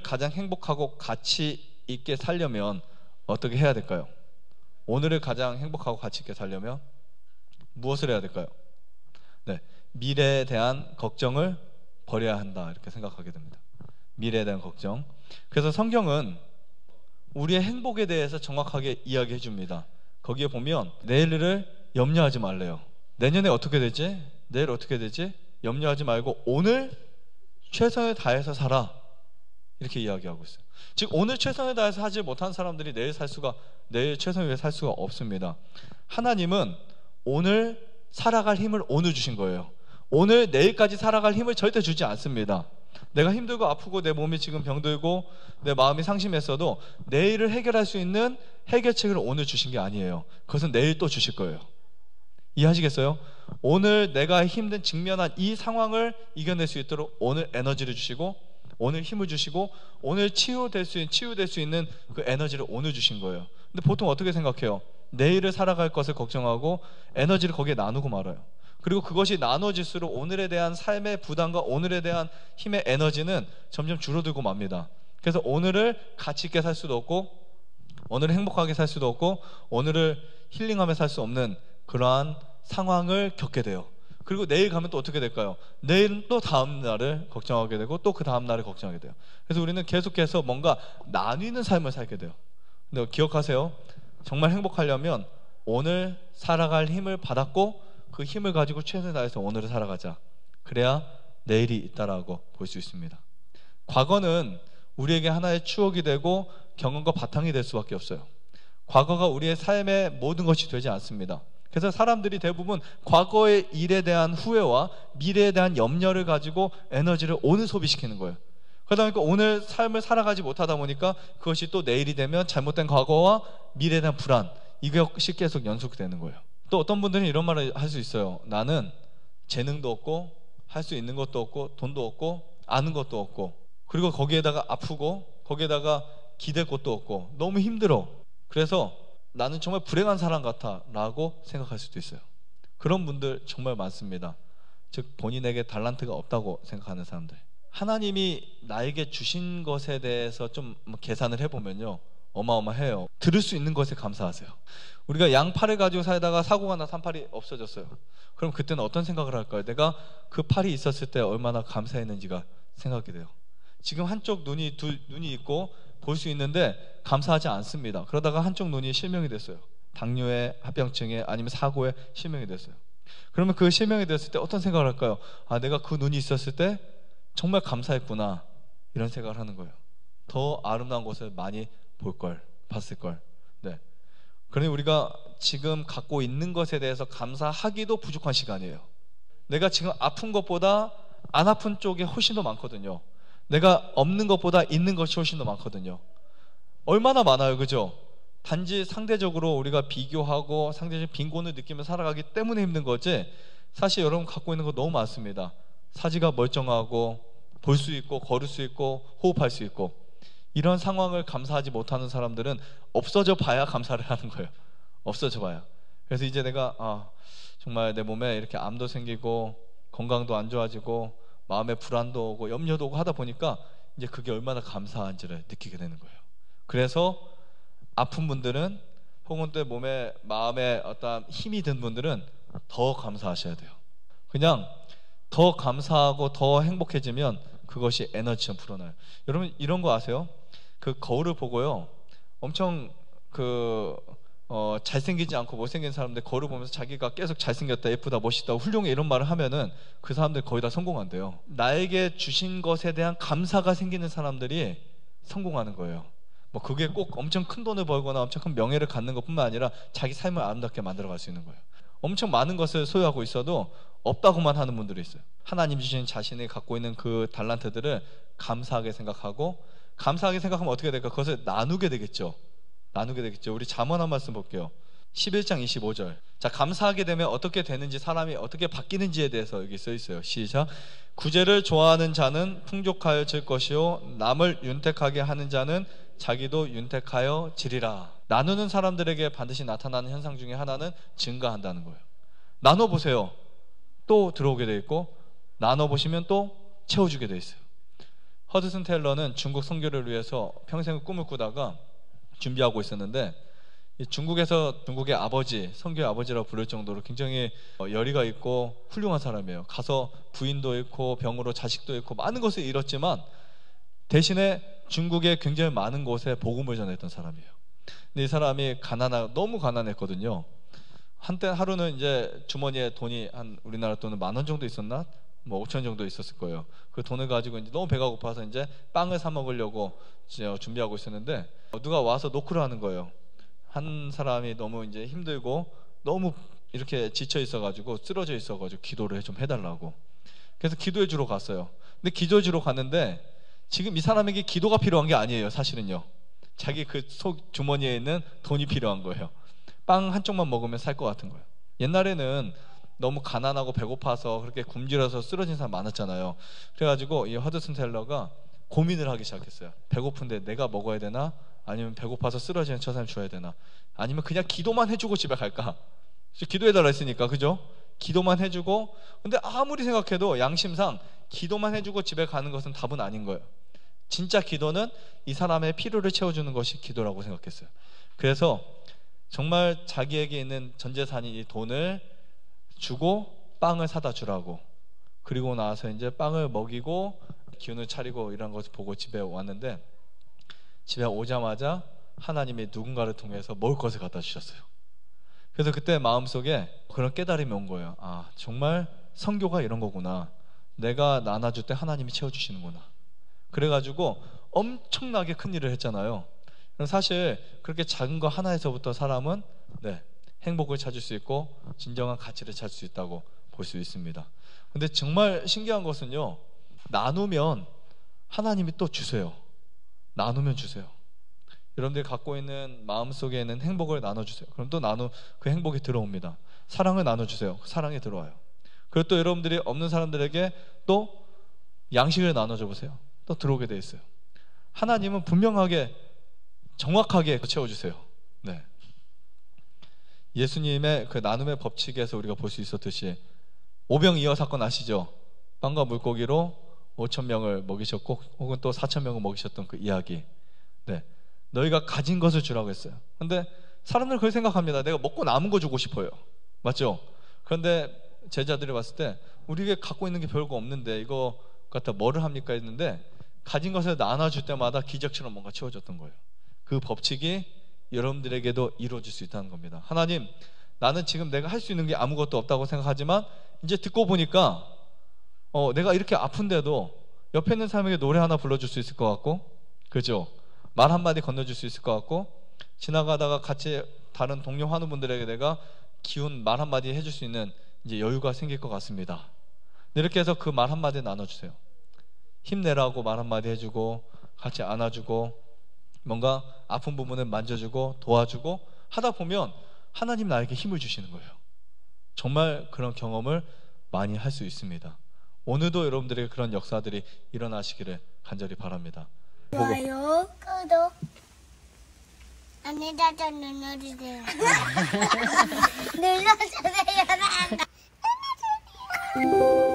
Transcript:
가장 행복하고 가치 있게 살려면 어떻게 해야 될까요? 오늘을 가장 행복하고 가치 있게 살려면 무엇을 해야 될까요? 네, 미래에 대한 걱정을 버려야 한다, 이렇게 생각하게 됩니다. 미래에 대한 걱정. 그래서 성경은 우리의 행복에 대해서 정확하게 이야기해 줍니다. 거기에 보면 내일을 염려하지 말래요. 내년에 어떻게 되지? 내일 어떻게 되지? 염려하지 말고 오늘 최선을 다해서 살아, 이렇게 이야기하고 있어요. 즉 오늘 최선을 다해서 하지 못한 사람들이 내일 최선을 다해 살 수가 없습니다. 하나님은 오늘 살아갈 힘을 오늘 주신 거예요. 오늘 내일까지 살아갈 힘을 절대 주지 않습니다. 내가 힘들고 아프고 내 몸이 지금 병들고 내 마음이 상심했어도 내일을 해결할 수 있는 해결책을 오늘 주신 게 아니에요. 그것은 내일 또 주실 거예요. 이해하시겠어요? 오늘 내가 힘든 직면한 이 상황을 이겨낼 수 있도록 오늘 에너지를 주시고 오늘 힘을 주시고 오늘 치유될 수 있는 그 에너지를 오늘 주신 거예요. 근데 보통 어떻게 생각해요? 내일을 살아갈 것을 걱정하고 에너지를 거기에 나누고 말아요. 그리고 그것이 나눠질수록 오늘에 대한 삶의 부담과 오늘에 대한 힘의 에너지는 점점 줄어들고 맙니다. 그래서 오늘을 가치 있게 살 수도 없고 오늘을 행복하게 살 수도 없고 오늘을 힐링하며 살 수 없는 그러한 상황을 겪게 돼요. 그리고 내일 가면 또 어떻게 될까요? 내일은 또 다음 날을 걱정하게 되고 또 그 다음 날을 걱정하게 돼요. 그래서 우리는 계속해서 뭔가 나뉘는 삶을 살게 돼요. 근데 기억하세요. 정말 행복하려면 오늘 살아갈 힘을 받았고 그 힘을 가지고 최선을 다해서 오늘을 살아가자. 그래야 내일이 있다라고 볼 수 있습니다. 과거는 우리에게 하나의 추억이 되고 경험과 바탕이 될 수밖에 없어요. 과거가 우리의 삶의 모든 것이 되지 않습니다. 그래서 사람들이 대부분 과거의 일에 대한 후회와 미래에 대한 염려를 가지고 에너지를 오늘 소비시키는 거예요. 그러다 보니까 오늘 삶을 살아가지 못하다 보니까 그것이 또 내일이 되면 잘못된 과거와 미래에 대한 불안, 이것이 계속 연속되는 거예요. 또 어떤 분들은 이런 말을 할 수 있어요. 나는 재능도 없고 할 수 있는 것도 없고 돈도 없고 아는 것도 없고 그리고 거기에다가 아프고 거기에다가 기댈 곳도 없고 너무 힘들어. 그래서 나는 정말 불행한 사람 같아 라고 생각할 수도 있어요. 그런 분들 정말 많습니다. 즉 본인에게 달란트가 없다고 생각하는 사람들. 하나님이 나에게 주신 것에 대해서 좀 계산을 해보면요, 어마어마해요. 들을 수 있는 것에 감사하세요. 우리가 양팔을 가지고 살다가 사고가 나서 한 팔이 없어졌어요. 그럼 그때는 어떤 생각을 할까요? 내가 그 팔이 있었을 때 얼마나 감사했는지가 생각이 돼요. 지금 한쪽 눈이 있고 볼 수 있는데 감사하지 않습니다. 그러다가 한쪽 눈이 실명이 됐어요. 당뇨에, 합병증에, 아니면 사고에 실명이 됐어요. 그러면 그 실명이 됐을 때 어떤 생각을 할까요? 아, 내가 그 눈이 있었을 때 정말 감사했구나, 이런 생각을 하는 거예요. 더 아름다운 것을 많이 봤을 걸. 네. 그러니 우리가 지금 갖고 있는 것에 대해서 감사하기도 부족한 시간이에요. 내가 지금 아픈 것보다 안 아픈 쪽이 훨씬 더 많거든요. 내가 없는 것보다 있는 것이 훨씬 더 많거든요. 얼마나 많아요, 그죠? 단지 상대적으로 우리가 비교하고 상대적인 빈곤을 느끼며 살아가기 때문에 힘든 거지, 사실 여러분 갖고 있는 거 너무 많습니다. 사지가 멀쩡하고 볼 수 있고 걸을 수 있고 호흡할 수 있고, 이런 상황을 감사하지 못하는 사람들은 없어져 봐야 감사를 하는 거예요. 없어져 봐야. 그래서 이제 내가 정말 내 몸에 이렇게 암도 생기고 건강도 안 좋아지고 마음에 불안도 오고 염려도 오고 하다 보니까 이제 그게 얼마나 감사한지를 느끼게 되는 거예요. 그래서 아픈 분들은 혹은 또 몸에 마음에 어떤 힘이 든 분들은 더 감사하셔야 돼요. 그냥 더 감사하고 더 행복해지면 그것이 에너지처럼 불어나요. 여러분 이런 거 아세요? 그 거울을 보고요, 엄청 잘생기지 않고 못생긴 사람들 거울을 보면서 자기가 계속 잘생겼다, 예쁘다, 멋있다, 훌륭해 이런 말을 하면은 그 사람들 거의 다 성공한대요. 나에게 주신 것에 대한 감사가 생기는 사람들이 성공하는 거예요. 뭐 그게 꼭 엄청 큰 돈을 벌거나 엄청 큰 명예를 갖는 것뿐만 아니라 자기 삶을 아름답게 만들어갈 수 있는 거예요. 엄청 많은 것을 소유하고 있어도 없다고만 하는 분들이 있어요. 하나님 주신 자신이 갖고 있는 그 달란트들을 감사하게 생각하고, 감사하게 생각하면 어떻게 될까? 그것을 나누게 되겠죠. 우리 잠언 한 말씀 볼게요. 11장 25절. 자, 감사하게 되면 어떻게 되는지, 사람이 어떻게 바뀌는지에 대해서 여기 써 있어요. 시작. 구제를 좋아하는 자는 풍족하여질 것이요 남을 윤택하게 하는 자는 자기도 윤택하여 지리라. 나누는 사람들에게 반드시 나타나는 현상 중에 하나는 증가한다는 거예요. 나눠보세요. 또 들어오게 돼 있고, 나눠보시면 또 채워주게 돼 있어요. 허드슨 테일러는 중국 선교를 위해서 평생 꿈을 꾸다가 준비하고 있었는데, 중국에서 중국의 아버지, 선교의 아버지라고 부를 정도로 굉장히 열의가 있고 훌륭한 사람이에요. 가서 부인도 잃고 병으로 자식도 잃고 많은 것을 잃었지만 대신에 중국의 굉장히 많은 곳에 복음을 전했던 사람이에요. 근데 이 사람이 너무 가난했거든요. 한때 하루는 이제 주머니에 돈이 한 우리나라 돈은 10,000원 정도 있었나? 뭐 5,000원 정도 있었을 거예요. 그 돈을 가지고 이제 너무 배가 고파서 이제 빵을 사 먹으려고 준비하고 있었는데 누가 와서 노크를 하는 거예요. 한 사람이 너무 이제 힘들고 너무 이렇게 지쳐 있어가지고 쓰러져 있어가지고 기도를 좀 해달라고. 그래서 기도해 주러 갔어요. 근데 기도해 주러 갔는데 지금 이 사람에게 기도가 필요한 게 아니에요. 사실은요. 자기 그 속 주머니에 있는 돈이 필요한 거예요. 빵 한 쪽만 먹으면 살 것 같은 거예요. 옛날에는 너무 가난하고 배고파서 그렇게 굶주려서 쓰러진 사람 많았잖아요. 그래가지고 이 허드슨 테일러가 고민을 하기 시작했어요. 배고픈데 내가 먹어야 되나? 아니면 배고파서 쓰러지는 저 사람 줘야 되나? 아니면 그냥 기도만 해주고 집에 갈까? 기도해달라 했으니까, 그죠? 기도만 해주고, 근데 아무리 생각해도 양심상 기도만 해주고 집에 가는 것은 답은 아닌 거예요. 진짜 기도는 이 사람의 필요를 채워주는 것이 기도라고 생각했어요. 그래서 정말 자기에게 있는 전 재산인 이 돈을 주고 빵을 사다 주라고. 그리고 나서 이제 빵을 먹이고 기운을 차리고 이런 것을 보고 집에 왔는데, 집에 오자마자 하나님이 누군가를 통해서 먹을 것을 갖다 주셨어요. 그래서 그때 마음속에 그런 깨달음이 온 거예요. 아, 정말 선교가 이런 거구나. 내가 나눠줄 때 하나님이 채워주시는구나. 그래가지고 엄청나게 큰 일을 했잖아요. 사실 그렇게 작은 거 하나에서부터 사람은 행복을 찾을 수 있고 진정한 가치를 찾을 수 있다고 볼 수 있습니다. 근데 정말 신기한 것은요, 나누면 하나님이 또 주세요. 나누면 주세요. 여러분들이 갖고 있는 마음속에 있는 행복을 나눠주세요. 그럼 또 그 행복이 들어옵니다. 사랑을 나눠주세요. 그 사랑이 들어와요. 그리고 또 여러분들이 없는 사람들에게 또 양식을 나눠줘 보세요. 또 들어오게 돼 있어요. 하나님은 분명하게 정확하게 채워주세요. 네. 예수님의 그 나눔의 법칙에서 우리가 볼 수 있었듯이 오병이어 사건 아시죠? 빵과 물고기로 5,000명을 먹이셨고 혹은 또 4,000명을 먹이셨던 그 이야기. 네. 너희가 가진 것을 주라고 했어요. 근데 사람들은 그렇게 생각합니다. 내가 먹고 남은 거 주고 싶어요. 맞죠? 그런데 제자들이 봤을 때 우리에게 갖고 있는 게 별거 없는데 이거 갖다 뭐를 합니까 했는데, 가진 것을 나눠줄 때마다 기적처럼 뭔가 채워졌던 거예요. 그 법칙이 여러분들에게도 이루어질 수 있다는 겁니다. 하나님, 나는 지금 내가 할 수 있는 게 아무것도 없다고 생각하지만 이제 듣고 보니까 내가 이렇게 아픈데도 옆에 있는 사람에게 노래 하나 불러줄 수 있을 것 같고, 그죠? 말 한마디 건네줄 수 있을 것 같고, 지나가다가 같이 다른 동료 환우분들에게 내가 기운 말 한마디 해줄 수 있는 이제 여유가 생길 것 같습니다. 이렇게 해서 그 말 한마디 나눠주세요. 힘내라고 말 한마디 해주고 같이 안아주고 뭔가 아픈 부분을 만져주고 도와주고 하다 보면 하나님 나에게 힘을 주시는 거예요. 정말 그런 경험을 많이 할 수 있습니다. 오늘도 여러분들에게 그런 역사들이 일어나시기를 간절히 바랍니다. 좋아요, 구독, 안내자전 눌러주세요. 눌러주세요. 눌러주세요.